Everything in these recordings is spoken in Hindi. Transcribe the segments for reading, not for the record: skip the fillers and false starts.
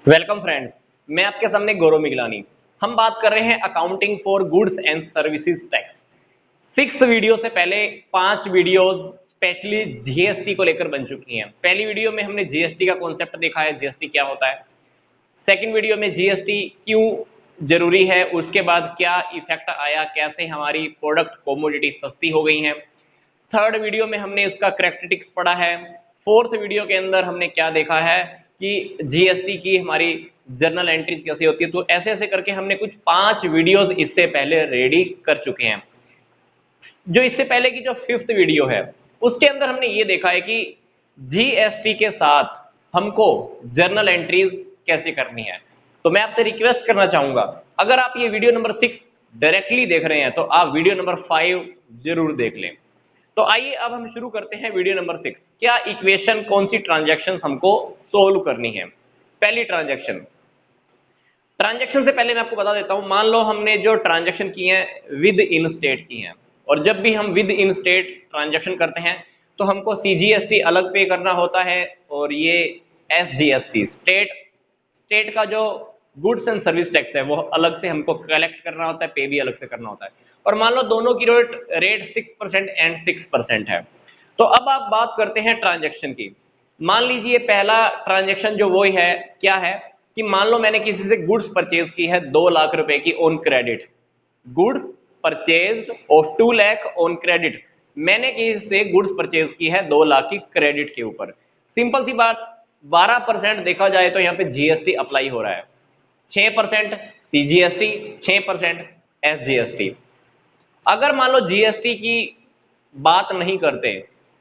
वेलकम फ्रेंड्स, मैं आपके सामने गौरव मिगलानी। हम बात कर रहे हैं accounting for goods and services tax. Sixth video से पहले 5 वीडियोस स्पेशली जीएसटी को लेकर बन चुकी हैं। पहली वीडियो में हमने जीएसटी का कॉन्सेप्ट देखा है, जीएसटी क्या होता है। सेकंड वीडियो में जीएसटी क्यों जरूरी है, उसके बाद क्या इफेक्ट आया, कैसे हमारी प्रोडक्ट कमोडिटी सस्ती हो गई हैं। थर्ड वीडियो में हमने इसका करेक्टरिस्टिक्स पढ़ा है। फोर्थ वीडियो के अंदर हमने क्या देखा है कि जीएसटी की हमारी जर्नल एंट्रीज कैसे होती है। तो ऐसे ऐसे करके हमने कुछ 5 वीडियोस इससे पहले रेडी कर चुके हैं। जो इससे पहले की जो फिफ्थ वीडियो है उसके अंदर हमने ये देखा है कि जीएसटी के साथ हमको जर्नल एंट्रीज कैसे करनी है। तो मैं आपसे रिक्वेस्ट करना चाहूंगा, अगर आप ये वीडियो नंबर 6 डायरेक्टली देख रहे हैं तो आप वीडियो नंबर 5 जरूर देख लें। तो आइए अब हम शुरू करते हैं वीडियो नंबर 6। क्या इक्वेशन, कौन सी ट्रांजैक्शंस हमको सोल्व करनी है। पहली ट्रांजैक्शन से पहले मैं आपको बता देता हूं, मान लो हमने जो ट्रांजैक्शन की है विद इन स्टेट की है, और जब भी हम विद इन स्टेट ट्रांजैक्शन करते हैं तो हमको सीजीएसटी अलग पे करना होता है, और ये एसजीएसटी स्टेट का जो गुड्स एंड सर्विस टैक्स है वो अलग से हमको कलेक्ट करना होता है, पे भी अलग से करना होता है। और मान लो दोनों की रेट 6% एंड 6% है। तो अब आप बात करते हैं ट्रांजैक्शन की। मान लीजिए पहला ट्रांजैक्शन जो वो है, क्या है कि मान लो मैंने किसी से गुड्स परचेज की है 2 लाख रुपए की on credit. Goods purchase of 2 lakh on credit. मैंने किसी से गुड्स परचेज की है 2 लाख की क्रेडिट के ऊपर। सिंपल सी बात, 12% देखा जाए तो यहाँ पे जीएसटी अप्लाई हो रहा है। 6% सीजीएसटी, 6% एसजीएसटी। अगर मान लो जीएसटी की बात नहीं करते,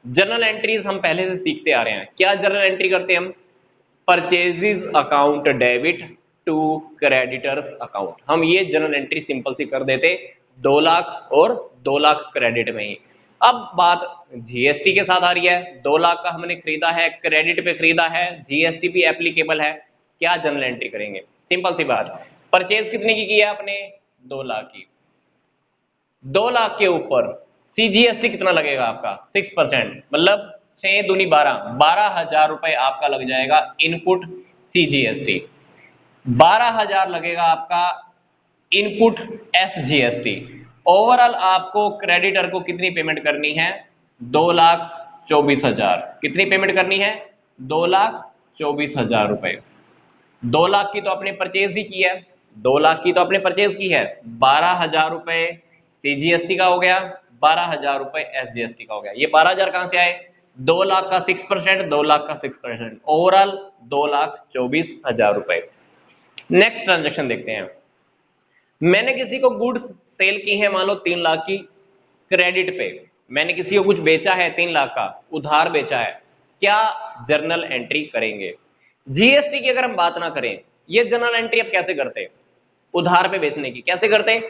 जर्नल एंट्रीज हम पहले से सीखते आ रहे हैं। क्या जर्नल एंट्री करते हैं हम? Purchases account debit to creditors account. हम ये जर्नल एंट्री सिंपल सी कर देते 2 लाख और 2 लाख क्रेडिट में ही। अब बात जीएसटी के साथ आ रही है। 2 लाख का हमने खरीदा है, क्रेडिट पे खरीदा है, जीएसटी भी एप्लीकेबल है। क्या जर्नल एंट्री करेंगे? सिंपल सी बात, परचेज कितने की है आपने? 2 लाख की। 2 लाख के ऊपर सीजीएसटी कितना लगेगा आपका? 6%, मतलब 6 दूनी 12, 12,000 रुपए आपका लग जाएगा इनपुट सीजीएसटी। 12,000 लगेगा आपका इनपुट एसजीएसटी। ओवरऑल आपको क्रेडिटर को कितनी पेमेंट करनी है? 2,24,000। कितनी पेमेंट करनी है? 2,24,000 रुपए। 2 लाख की तो आपने परचेज ही की है, 2 लाख की तो आपने परचेज की है। 12,000 रुपए सीजीएसटी का हो गया, 12,000 रुपए एसजीएसटी का हो गया। ये 12,000 कहां से आए? 2 लाख का 6%, 2 लाख का 6%, ओवरऑल 2,24,000 रुपए। नेक्स्ट ट्रांजेक्शन देखते हैं। मैंने किसी को गुड्स सेल की है, मान लो 3 लाख की क्रेडिट पे। मैंने किसी को कुछ बेचा है 3 लाख का, उधार बेचा है। क्या जर्नल एंट्री करेंगे? जीएसटी की अगर हम बात ना करें, ये जर्नल एंट्री अब कैसे करते हैं? उधार पे बेचने की कैसे करते हैं?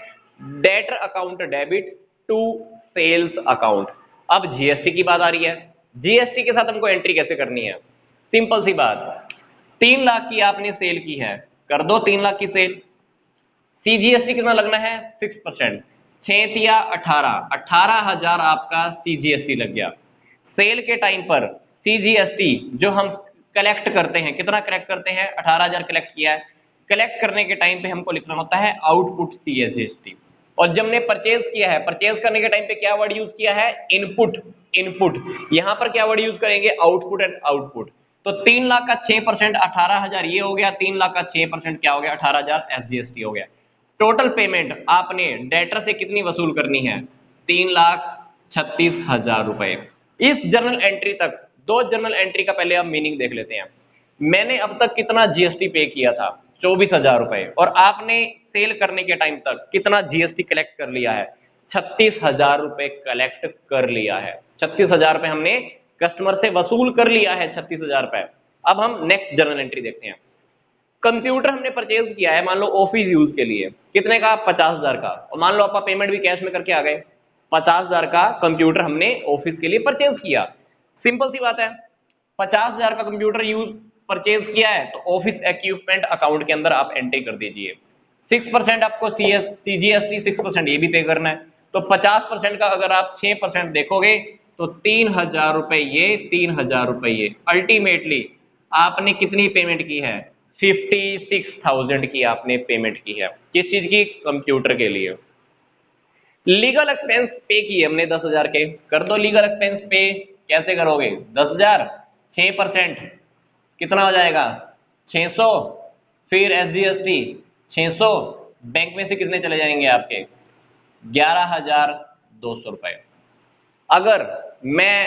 Debtor account debit to sales account. अब जीएसटी की बात आ रही है, जीएसटी के साथ हमको एंट्री कैसे करनी है? सिंपल सी बात, 3 लाख की आपने सेल की है, कर दो 3 लाख की सेल। सीजीएसटी कितना लगना है? 6%। 6 तिया 18, 18,000 आपका सीजीएसटी लग गया। सेल के टाइम पर सीजीएसटी जो हम कलेक्ट करते हैं, कितना कलेक्ट करते हैं? 18,000 कलेक्ट किया है। कलेक्ट करने के टाइम पे हमको लिखना होता है आउटपुट सीजीएसटी। और जब हमने परचेज किया है, परचेज करने के टाइम पे क्या वर्ड यूज किया है? इनपुट। इनपुट यहां पर क्या वर्ड यूज करेंगे? Output and output. तो 3 लाख का 6% 18,000 ये हो गया, 3 लाख का 6% क्या हो गया? 18,000 एसजीएसटी हो गया। टोटल पेमेंट आपने डेटर से कितनी वसूल करनी है? 3,36,000 रुपए। इस जर्नल एंट्री तक, दो जर्नल एंट्री का पहले हम मीनिंग देख लेते हैं। मैंने अब तक कितना जीएसटी पे किया था? 24,000 रुपए। और आपने सेल करने के टाइम तक कितना जीएसटी कलेक्ट कर लिया है? 36,000 रुपए कलेक्ट कर लिया है। 36,000 रुपए हमने कस्टमर से वसूल कर लिया है, 36,000 रुपए। अब हम नेक्स्ट जर्नल एंट्री देखते हैं। कंप्यूटर हमने परचेज किया है, मान लो ऑफिस यूज के लिए, कितने का? 50,000 का। और मान लो आप पेमेंट भी कैश में करके आ गए, 50,000 का कंप्यूटर हमने ऑफिस के लिए परचेज किया। सिंपल सी बात है, 50,000 का कंप्यूटर यूज परचेज किया है तो ऑफिस इक्विपमेंट अकाउंट के अंदर आप एंट्री कर दीजिए। 6% आपको सीजीएसटी 6% ये भी पे करना है। तो 50% का अगर आप 6% देखोगे तो 3,000 रुपए ये, 3,000 रुपए ये। अल्टीमेटली आपने कितनी पेमेंट की है? 56,000 की आपने पेमेंट की है। किस चीज की? कंप्यूटर के लिए। लीगल एक्सपेंस पे किए हमने 10,000 के, कर दो लीगल एक्सपेंस पे। कैसे करोगे? 10,000 6% कितना हो जाएगा? 600। फिर SGST 600, बैंक में से कितने चले जाएंगे आपके? 11,200 रुपए। अगर मैं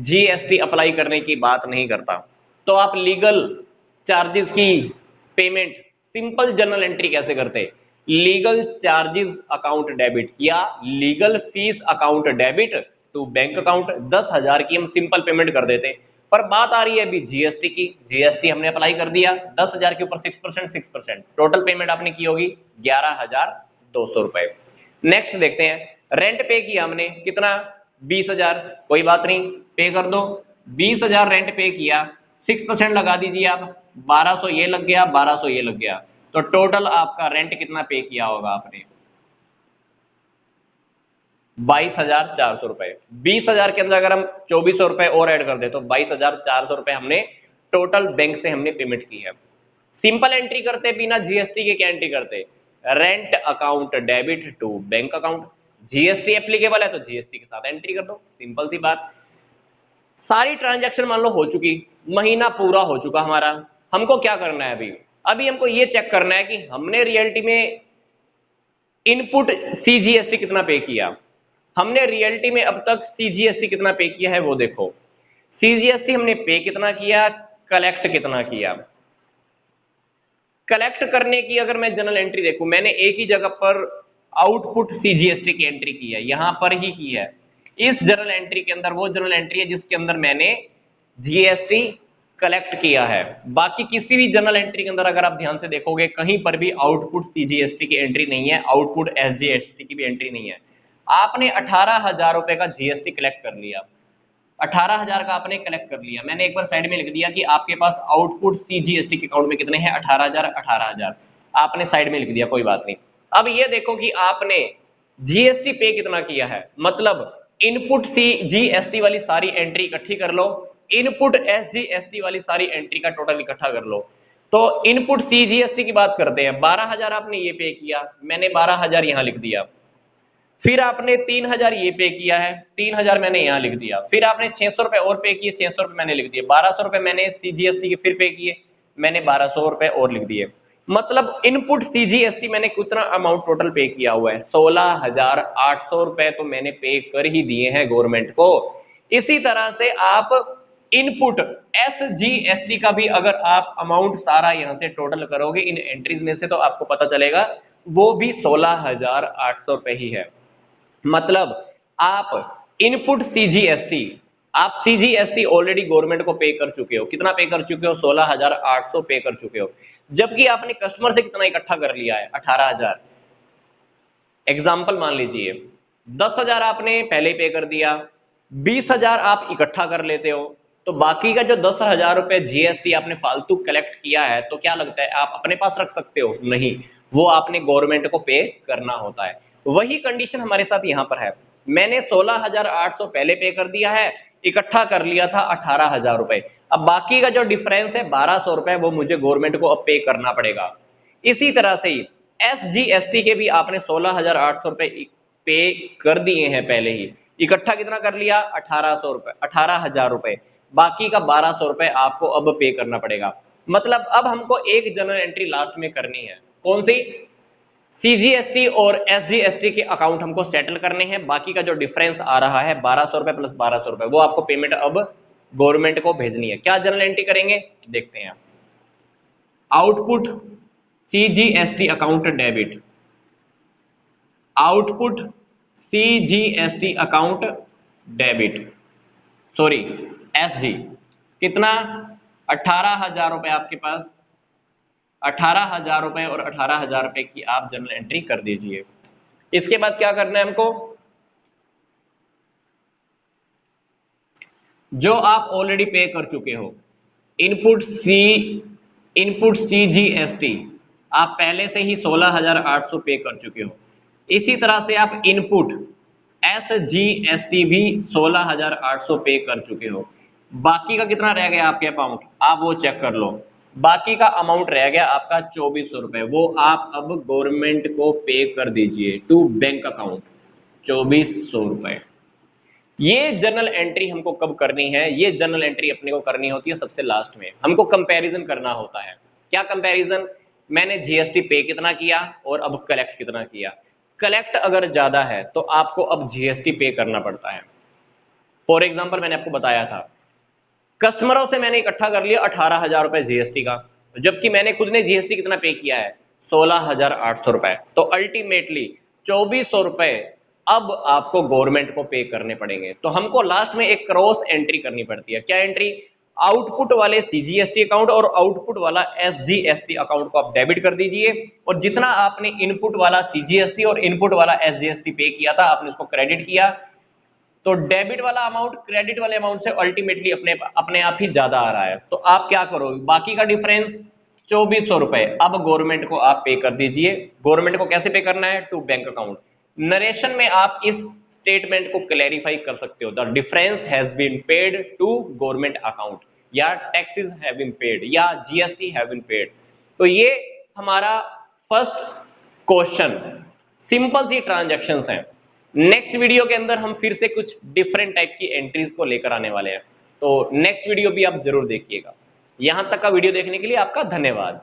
GST अप्लाई करने की बात नहीं करता तो आप लीगल चार्जेस की पेमेंट सिंपल जर्नल एंट्री कैसे करते? लीगल चार्जेस अकाउंट डेबिट या legal fees account debit to bank account, 10,000 की हम सिंपल पेमेंट कर देते। पर बात आ रही है अभी GST की। GST हमने अप्लाई कर दिया, 10,000 के ऊपर 6%, टोटल पेमेंट आपने की होगी 11,200 रुपए। नेक्स्ट देखते हैं, रेंट पे किया हमने कितना? 20,000। कोई बात नहीं, पे कर दो। 20,000 रेंट पे किया, 6% लगा दीजिए आप, 1200 ये लग गया, 1200 ये लग गया, तो टोटल आपका रेंट कितना पे किया होगा आपने? 22,400 रुपए। 20,000 के अंदर अगर हम 2,400 रुपए और ऐड कर दे तो 22,400 रुपए हमने टोटल बैंक से हमने पेमेंट की है। सिंपल एंट्री करते बिना GST के, क्या एंट्री करते? Rent account debit to bank account. GST applicable है तो GST के साथ एंट्री कर दो, सिंपल सी बात। सारी ट्रांजैक्शन मान लो हो चुकी, महीना पूरा हो चुका हमारा। हमको क्या करना है अभी? अभी हमको ये चेक करना है कि हमने रियलिटी में इनपुट CGST कितना पे किया। हमने रियलिटी में अब तक CGST कितना पे किया है वो देखो। CGST हमने पे कितना किया, कलेक्ट कितना किया। कलेक्ट करने की अगर मैं जनरल एंट्री देखूं, मैंने एक ही जगह पर आउटपुट CGST की एंट्री की है, यहां पर ही की है। इस जनरल एंट्री के अंदर वो जनरल एंट्री है जिसके अंदर मैंने GST कलेक्ट किया है। बाकी किसी भी जनरल एंट्री के अंदर अगर आप ध्यान से देखोगे कहीं पर भी आउटपुट CGST की एंट्री नहीं है, आउटपुट SGST की भी एंट्री नहीं है। आपने 18,000 रुपए का GST कलेक्ट कर लिया, 18,000 का आपने कलेक्ट कर लिया, मैंने एक बार साइड में लिख दिया कि आपके पास आउटपुट CGST के अकाउंट में कितने हैं? 18,000, 18,000 आपने साइड में लिख दिया, कोई बात नहीं। अब ये देखो कि आपने GST पे कितना किया है, मतलब इनपुट CGST वाली सारी एंट्री इकट्ठी कर लो, इनपुट SGST वाली सारी एंट्री का टोटल इकट्ठा कर लो। तो इनपुट CGST की बात करते हैं, 12,000 आपने ये पे किया, मैंने 12,000 यहां लिख दिया। फिर आपने 3,000 ये पे किया है, 3,000 मैंने यहाँ लिख दिया। फिर आपने 600 रुपए और पे किए, 600 रुपए मैंने लिख दिए। 1,200 रुपए मैंने CGST के फिर पे किए, मैंने 1,200 रुपए और लिख दिए। मतलब इनपुट CGST मैंने कितना अमाउंट टोटल पे किया हुआ है? 16,800 रुपए तो मैंने पे कर ही दिए हैं गवर्नमेंट को। इसी तरह से आप इनपुट SGST का भी अगर आप अमाउंट सारा यहां से टोटल करोगे इन एंट्रीज में से, तो आपको पता चलेगा वो भी 16,800 रुपए ही है। मतलब आप इनपुट CGST, आप CGST ऑलरेडी गवर्नमेंट को पे कर चुके हो। कितना पे कर चुके हो? 16,800 पे कर चुके हो। जबकि आपने कस्टमर से कितना इकट्ठा कर लिया है? 18,000। एग्जाम्पल मान लीजिए 10,000 आपने पहले पे कर दिया, 20,000 आप इकट्ठा कर लेते हो, तो बाकी का जो 10,000 रुपए GST आपने फालतू कलेक्ट किया है, तो क्या लगता है आप अपने पास रख सकते हो? नहीं, वो आपने गवर्नमेंट को पे करना होता है। वही कंडीशन हमारे साथ यहां पर है। मैंने 16,800 पहले पे कर दिया है, इकट्ठा कर लिया था 18,000 रुपए। अब बाकी का जो डिफरेंस है 1,200 रुपए, वो मुझे गवर्नमेंट को अब पे करना पड़ेगा। इसी तरह से ही SGST के भी आपने 16,800 रुपए पे कर दिए हैं पहले ही। इकट्ठा कितना कर लिया? 1,800 रुपए, 18,000 रुपए। बाकी का 1,200 रुपए आपको अब पे करना पड़ेगा। मतलब अब हमको एक जनरल एंट्री लास्ट में करनी है, कौन सी? CGST और SGST के अकाउंट हमको सेटल करने हैं। बाकी का जो डिफरेंस आ रहा है 1,200 रुपए प्लस 1,200 रुपए, वो आपको पेमेंट अब गवर्नमेंट को भेजनी है। क्या जनरल एंट्री करेंगे देखते हैं। Output CGST account debit, output CGST account debit, sorry SG, कितना? 18,000 रुपए आपके पास, 18,000 रुपए और 18,000 रुपए की आप जनरल एंट्री कर दीजिए। इसके बाद क्या करना है हमको? जो आप ऑलरेडी पे कर चुके हो, इनपुट CGST आप पहले से ही 16,800 पे कर चुके हो। इसी तरह से आप इनपुट SGST भी 16,800 पे कर चुके हो। बाकी का कितना रह गया आपके अकाउंट, आप वो चेक कर लो। बाकी का अमाउंट रह गया आपका 2400 रुपए, वो आप अब गवर्नमेंट को पे कर दीजिए टू बैंक अकाउंट 2400 रुपए। ये जर्नल एंट्री हमको कब करनी है? ये जर्नल एंट्री अपने को करनी होती है सबसे लास्ट में। हमको कंपैरिजन करना होता है। क्या कंपैरिजन? मैंने जीएसटी पे कितना किया और अब कलेक्ट कितना किया। कलेक्ट अगर ज्यादा है तो आपको अब जीएसटी पे करना पड़ता है। फॉर एग्जाम्पल मैंने आपको बताया था, कस्टमरों से मैंने इकट्ठा कर लिया 18,000 रुपए जीएसटी का, जबकि मैंने खुद ने जीएसटी कितना पे किया है? 16,800 रुपए। तो अल्टीमेटली 2400 रुपए अब आपको गवर्नमेंट को पे करने पड़ेंगे। तो हमको लास्ट में एक क्रॉस एंट्री करनी पड़ती है। क्या एंट्री? आउटपुट वाले सीजीएसटी अकाउंट और आउटपुट वाला एसजीएसटी अकाउंट को आप डेबिट कर दीजिए, और जितना आपने इनपुट वाला सीजीएसटी और इनपुट वाला एसजीएसटी पे किया था आपने उसको क्रेडिट किया। तो डेबिट वाला अमाउंट क्रेडिट वाले अमाउंट से अल्टीमेटली अपने आप ही ज्यादा आ रहा है। तो आप क्या करो, बाकी का डिफरेंस 2400 रुपए अब गवर्नमेंट को आप पे कर दीजिए। गवर्नमेंट को कैसे पे करना है? To bank account. नरेशन में आप इस स्टेटमेंट को क्लैरिफाई कर सकते हो, the difference has been paid to government account, या टैक्सेस हैव बीन पेड, या जीएसटी हैव बीन पेड। तो ये हमारा फर्स्ट क्वेश्चन, सिंपल सी ट्रांजैक्शंस हैं। नेक्स्ट वीडियो के अंदर हम फिर से कुछ डिफरेंट टाइप की एंट्रीज को लेकर आने वाले हैं, तो नेक्स्ट वीडियो भी आप जरूर देखिएगा। यहां तक का वीडियो देखने के लिए आपका धन्यवाद।